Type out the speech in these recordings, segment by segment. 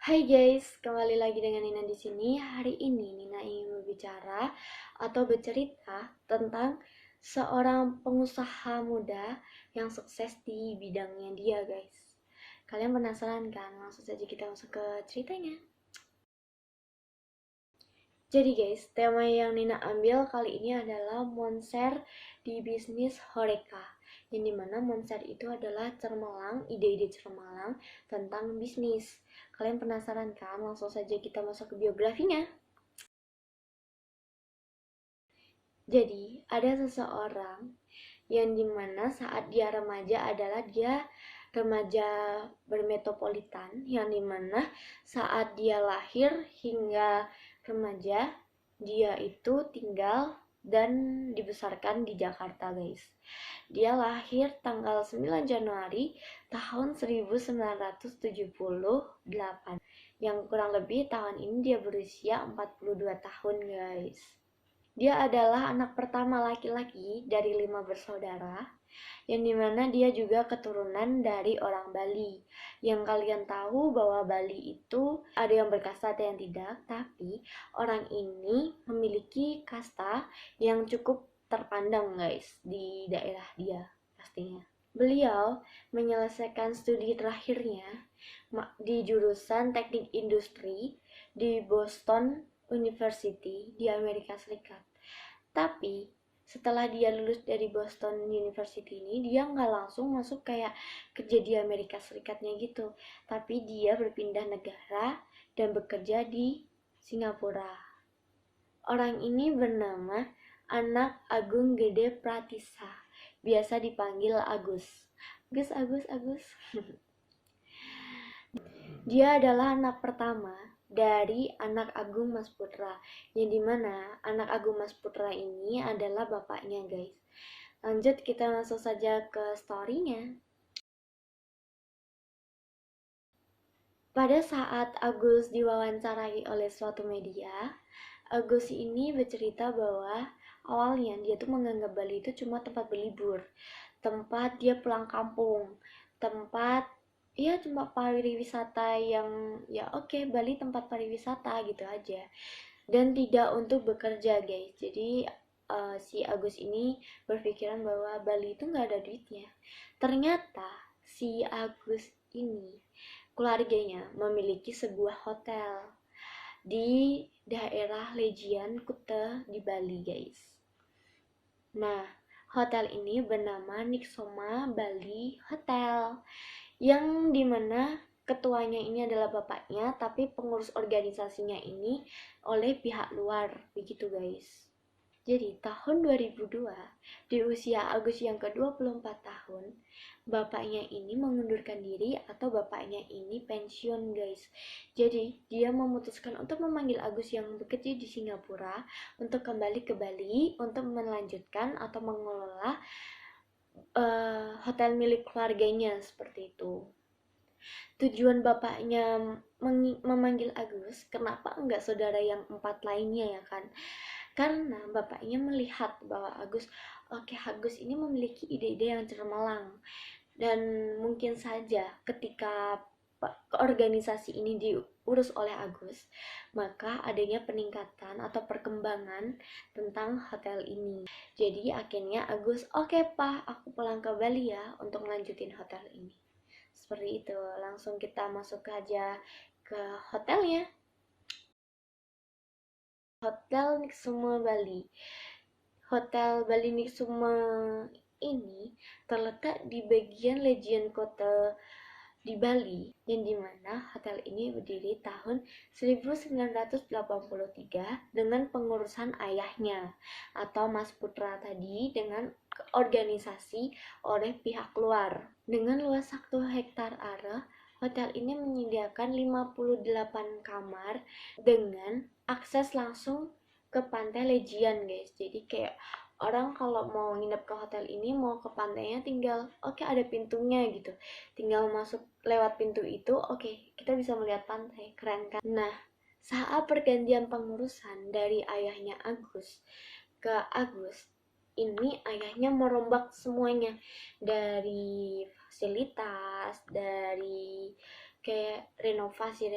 Hai guys, kembali lagi dengan Nina di sini. Hari ini Nina ingin berbicara atau bercerita tentang seorang pengusaha muda yang sukses di bidangnya dia, guys. Kalian penasaran kan? Langsung saja kita masuk ke ceritanya. Jadi guys, tema yang Nina ambil kali ini adalah Monster di bisnis Horeca. Yang dimana Monster itu adalah cermelang, ide-ide cermelang tentang bisnis. Kalian penasaran kan? Langsung saja kita masuk ke biografinya. Jadi, ada seseorang yang dimana saat dia remaja adalah dia remaja bermetropolitan, yang dimana saat dia lahir hingga remaja dia itu tinggal dan dibesarkan di Jakarta, guys. Dia lahir tanggal 9 Januari tahun 1978, yang kurang lebih tahun ini dia berusia 42 tahun, guys. Dia adalah anak pertama laki-laki dari 5 bersaudara, yang dimana dia juga keturunan dari orang Bali. Yang kalian tahu bahwa Bali itu ada yang berkasta, ada yang tidak, tapi orang ini memiliki kasta yang cukup terpandang, guys, di daerah dia pastinya. Beliau menyelesaikan studi terakhirnya di jurusan Teknik Industri di Boston University di Amerika Serikat. Tapi setelah dia lulus dari Boston University ini, dia nggak langsung masuk kayak kerja di Amerika Serikatnya gitu, tapi dia berpindah negara dan bekerja di Singapura. Orang ini bernama Anak Agung Gede Pratisa, biasa dipanggil Agus. Agus. Dia adalah anak pertama dari Anak Agung Mas Putra, yang dimana Anak Agung Mas Putra ini adalah bapaknya, guys. Lanjut, kita masuk saja ke story-nya. Pada saat Agus diwawancarai oleh suatu media, Agus ini bercerita bahwa awalnya dia tuh menganggap Bali itu cuma tempat berlibur, tempat dia pulang kampung, tempat ya cuma pariwisata yang ya oke, Bali tempat pariwisata gitu aja, dan tidak untuk bekerja, guys. Jadi si Agus ini berpikiran bahwa Bali itu nggak ada duitnya. Ternyata si Agus ini keluarganya memiliki sebuah hotel di daerah Legian Kuta di Bali, guys. Nah, hotel ini bernama Nixoma Bali Hotel, yang dimana ketuanya ini adalah bapaknya, tapi pengurus organisasinya ini oleh pihak luar, begitu, guys. Jadi tahun 2002, di usia Agus yang ke-24 tahun, bapaknya ini mengundurkan diri atau bapaknya ini pensiun, guys. Jadi dia memutuskan untuk memanggil Agus yang bekerja di Singapura untuk kembali ke Bali untuk melanjutkan atau mengelola hotel milik keluarganya, seperti itu. Tujuan bapaknya memanggil Agus, kenapa enggak saudara yang 4 lainnya, ya kan? Karena bapaknya melihat bahwa Agus ini memiliki ide-ide yang cemerlang, dan mungkin saja ketika organisasi ini diurus oleh Agus, maka adanya peningkatan atau perkembangan tentang hotel ini. Jadi akhirnya Agus, oke Pak, aku pulang ke Bali ya untuk melanjutin hotel ini. Seperti itu. Langsung kita masuk aja ke hotelnya. Hotel Nixuma Bali. Hotel Bali Nixuma ini terletak di bagian Legian Kota di Bali, yang dimana hotel ini berdiri tahun 1983 dengan pengurusan ayahnya atau Mas Putra tadi, dengan organisasi oleh pihak luar. Dengan luas 1 hektar area, hotel ini menyediakan 58 kamar dengan akses langsung ke pantai Legian, guys. Jadi kayak orang kalau mau nginep ke hotel ini, mau ke pantainya tinggal ada pintunya gitu, tinggal masuk lewat pintu itu, kita bisa melihat pantai. Keren kan? Nah, saat pergantian pengurusan dari ayahnya Agus ke Agus ini, ayahnya merombak semuanya, dari fasilitas, dari kayak renovasi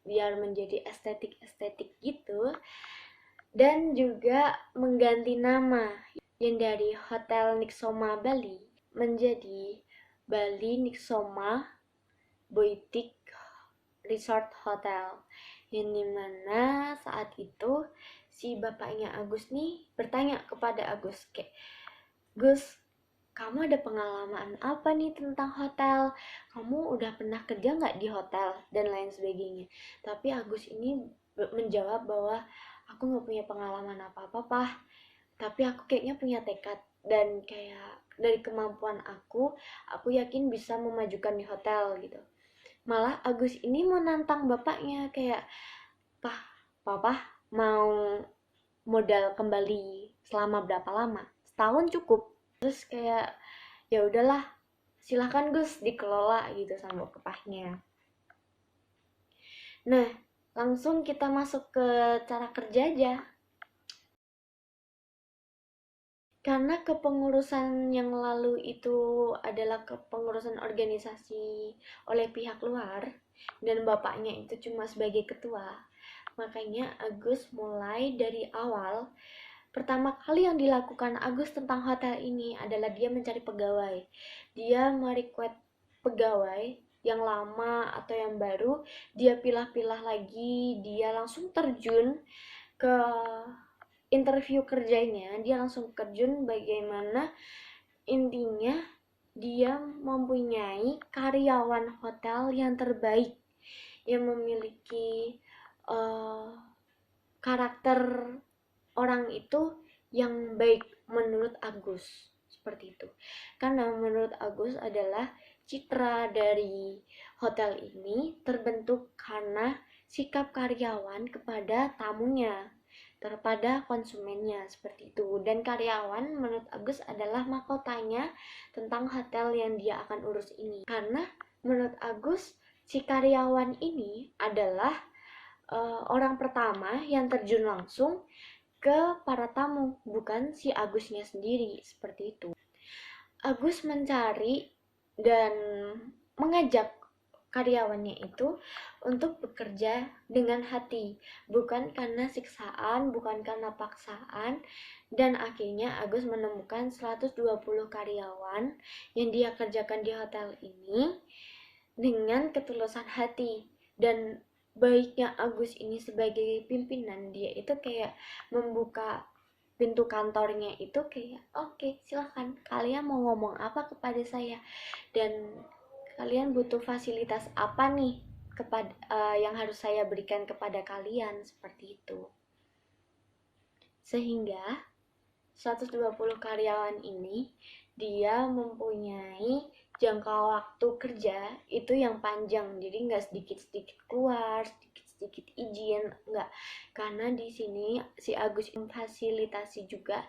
biar menjadi estetik gitu, dan juga mengganti nama yang dari Hotel Nixoma Bali menjadi Bali Nixoma Boutique Resort Hotel, yang dimana saat itu si bapaknya Agus nih bertanya kepada Agus kayak, Gus, kamu ada pengalaman apa nih tentang hotel? Kamu udah pernah kerja nggak di hotel? Dan lain sebagainya. Tapi Agus ini menjawab bahwa aku nggak punya pengalaman apa-apa, Pak. Tapi aku kayaknya punya tekad. Dan kayak dari kemampuan aku yakin bisa memajukan di hotel gitu. Malah Agus ini mau nantang bapaknya kayak, Pak, Papa mau modal kembali selama berapa lama? Setahun cukup. Terus kayak ya udahlah, silahkan Gus dikelola gitu sama bapaknya. Nah, langsung kita masuk ke cara kerja aja. Karena kepengurusan yang lalu itu adalah kepengurusan organisasi oleh pihak luar dan bapaknya itu cuma sebagai ketua, makanya Agus mulai dari awal. Pertama kali yang dilakukan Agus tentang hotel ini adalah dia mencari pegawai. Dia merekrut pegawai yang lama atau yang baru, dia pilah-pilah lagi, dia langsung terjun ke interview kerjanya, dia langsung terjun bagaimana intinya dia mempunyai karyawan hotel yang terbaik, yang memiliki karakter orang itu yang baik menurut Agus, seperti itu. Karena menurut Agus adalah citra dari hotel ini terbentuk karena sikap karyawan kepada tamunya, kepada konsumennya, seperti itu. Dan karyawan menurut Agus adalah mahkotanya tentang hotel yang dia akan urus ini. Karena menurut Agus si karyawan ini adalah orang pertama yang terjun langsung ke para tamu, bukan si Agusnya sendiri, seperti itu. Agus mencari dan mengajak karyawannya itu untuk bekerja dengan hati, bukan karena siksaan, bukan karena paksaan. Dan akhirnya Agus menemukan 120 karyawan yang dia kerjakan di hotel ini dengan ketulusan hati. Dan baiknya Agus ini sebagai pimpinan, dia itu kayak membuka pintu kantornya itu kayak, oke, silahkan kalian mau ngomong apa kepada saya, dan kalian butuh fasilitas apa nih kepada yang harus saya berikan kepada kalian, seperti itu. Sehingga 120 karyawan ini dia mempunyai jangka waktu kerja itu yang panjang, jadi nggak sedikit-sedikit keluar, sedikit-sedikit izin, nggak. Karena di sini si Agus memfasilitasi juga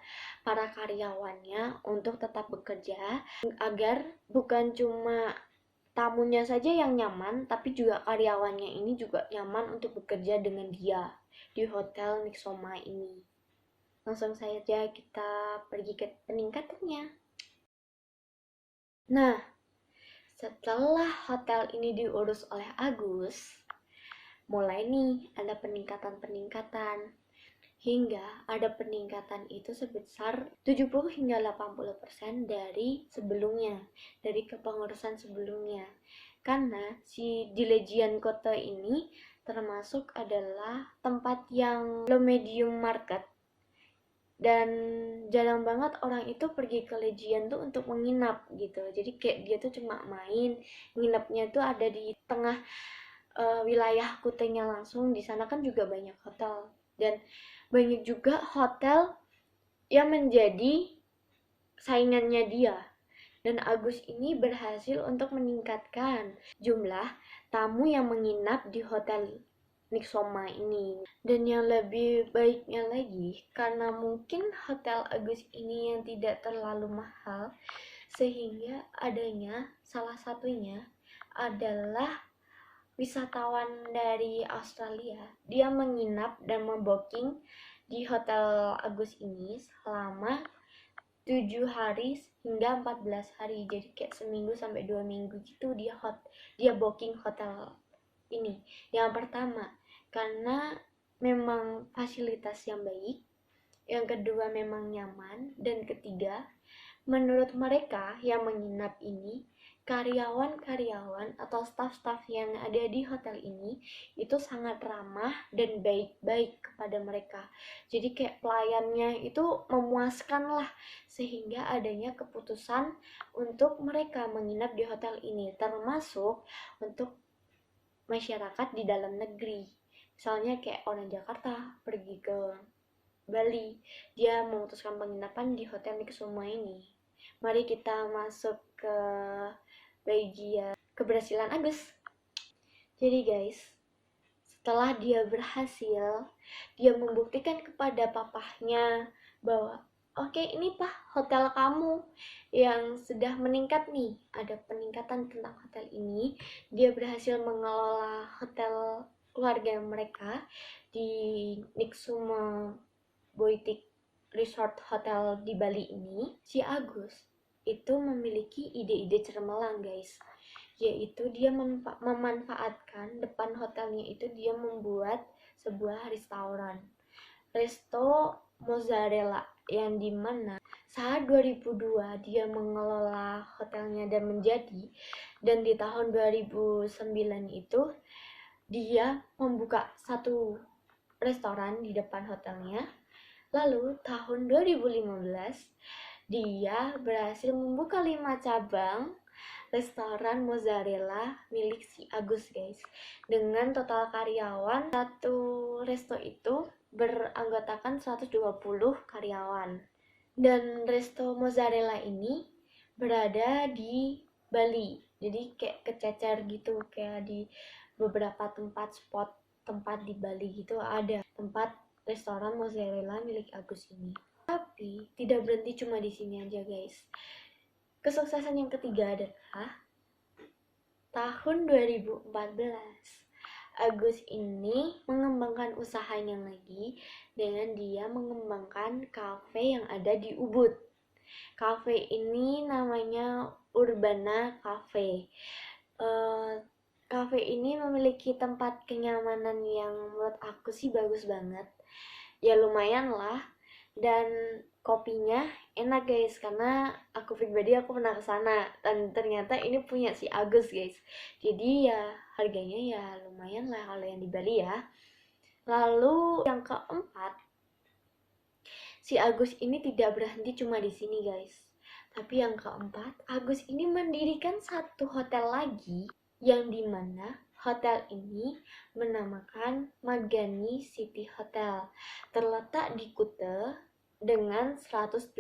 para karyawannya untuk tetap bekerja, agar bukan cuma tamunya saja yang nyaman, tapi juga karyawannya ini juga nyaman untuk bekerja dengan dia di Hotel Nixoma ini. Langsung saja kita pergi ke peningkatannya. Nah, setelah hotel ini diurus oleh Agus, mulai nih ada peningkatan-peningkatan. Hingga ada peningkatan itu sebesar 70 hingga 80% dari sebelumnya, dari kepengurusan sebelumnya. Karena si di Legian Koto ini termasuk adalah tempat yang low medium market, dan jarang banget orang itu pergi ke Legian tuh untuk menginap gitu. Jadi kayak dia tuh cuma main, nginepnya tuh ada di tengah wilayah Kutenya langsung. Di sana kan juga banyak hotel, dan banyak juga hotel yang menjadi saingannya dia. Dan Agus ini berhasil untuk meningkatkan jumlah tamu yang menginap di hotel Nixoma ini. Dan yang lebih baiknya lagi, karena mungkin hotel Agus ini yang tidak terlalu mahal, sehingga adanya salah satunya adalah wisatawan dari Australia. Dia menginap dan membooking di hotel Agus ini selama 7 hari hingga 14 hari. Jadi kayak seminggu sampai 2 minggu gitu dia booking hotel ini. Yang pertama, karena memang fasilitas yang baik. Yang kedua, memang nyaman. Dan ketiga, menurut mereka yang menginap ini, karyawan-karyawan atau staf-staf yang ada di hotel ini itu sangat ramah dan baik-baik kepada mereka. Jadi kayak pelayannya itu memuaskan lah, sehingga adanya keputusan untuk mereka menginap di hotel ini, termasuk untuk masyarakat di dalam negeri. Misalnya kayak orang Jakarta pergi ke Bali, dia memutuskan penginapan di hotel Nikusuma ini. Mari kita masuk ke bagian keberhasilan Agus. Jadi guys, setelah dia berhasil, dia membuktikan kepada papahnya bahwa oke, ini Pak, hotel kamu yang sudah meningkat nih. Ada peningkatan tentang hotel ini. Dia berhasil mengelola hotel keluarga mereka di Nikusuma Boitik Resort Hotel di Bali ini. Si Agus itu memiliki ide-ide cemerlang guys, yaitu dia memanfaatkan depan hotelnya itu dia membuat sebuah resto mozzarella, yang dimana saat 2002 dia mengelola hotelnya dan di tahun 2009 itu dia membuka satu restoran di depan hotelnya. Lalu tahun 2015 dia berhasil membuka 5 cabang restoran mozzarella milik si Agus guys, dengan total karyawan satu resto itu beranggotakan 120 karyawan. Dan resto mozzarella ini berada di Bali, jadi kayak kececer gitu, kayak di beberapa tempat di Bali gitu ada tempat restoran mozzarella milik Agus ini. Tapi tidak berhenti cuma di sini aja guys. Kesuksesan yang ketiga adalah tahun 2014. Agus ini mengembangkan usahanya lagi dengan dia mengembangkan kafe yang ada di Ubud. Kafe ini namanya Urbana Cafe. Kafe ini memiliki tempat kenyamanan yang menurut aku sih bagus banget. Ya lumayan lah. Dan kopinya enak guys, karena aku pribadi pernah kesana dan ternyata ini punya si Agus guys. Jadi ya harganya ya lumayan lah kalau yang di Bali ya. Lalu yang keempat, si Agus ini tidak berhenti cuma di sini guys. Tapi yang keempat, Agus ini mendirikan satu hotel lagi, yang dimana hotel ini menamakan Magani City Hotel, terletak di Kuta dengan 108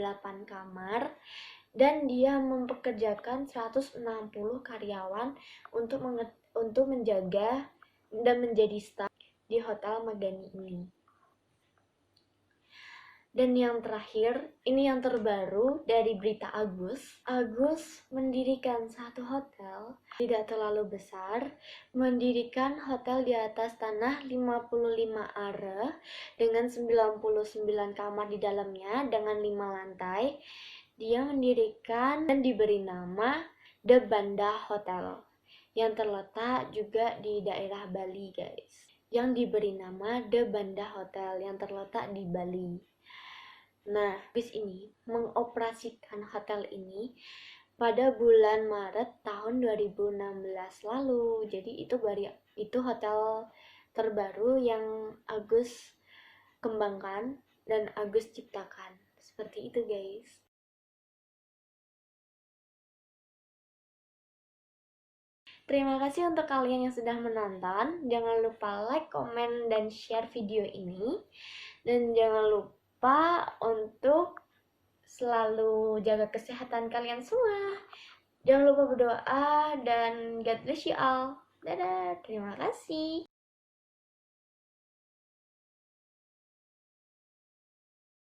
kamar, dan dia mempekerjakan 160 karyawan untuk menjaga dan menjadi staf di Hotel Magani ini. Dan yang terakhir, ini yang terbaru dari berita Agus. Agus mendirikan satu hotel tidak terlalu besar, mendirikan hotel di atas tanah 55 are dengan 99 kamar di dalamnya dengan 5 lantai. Dia mendirikan dan diberi nama The Banda Hotel, yang terletak juga di daerah Bali guys. Yang diberi nama The Banda Hotel yang terletak di Bali. Nah, bis ini mengoperasikan hotel ini pada bulan Maret tahun 2016 lalu. Jadi itu hotel terbaru yang Agus kembangkan dan Agus ciptakan. Seperti itu guys. Terima kasih untuk kalian yang sudah menonton. Jangan lupa like, komen, dan share video ini. Dan jangan lupa untuk selalu jaga kesehatan kalian semua. Jangan lupa berdoa dan God bless you all. Dadah, terima kasih.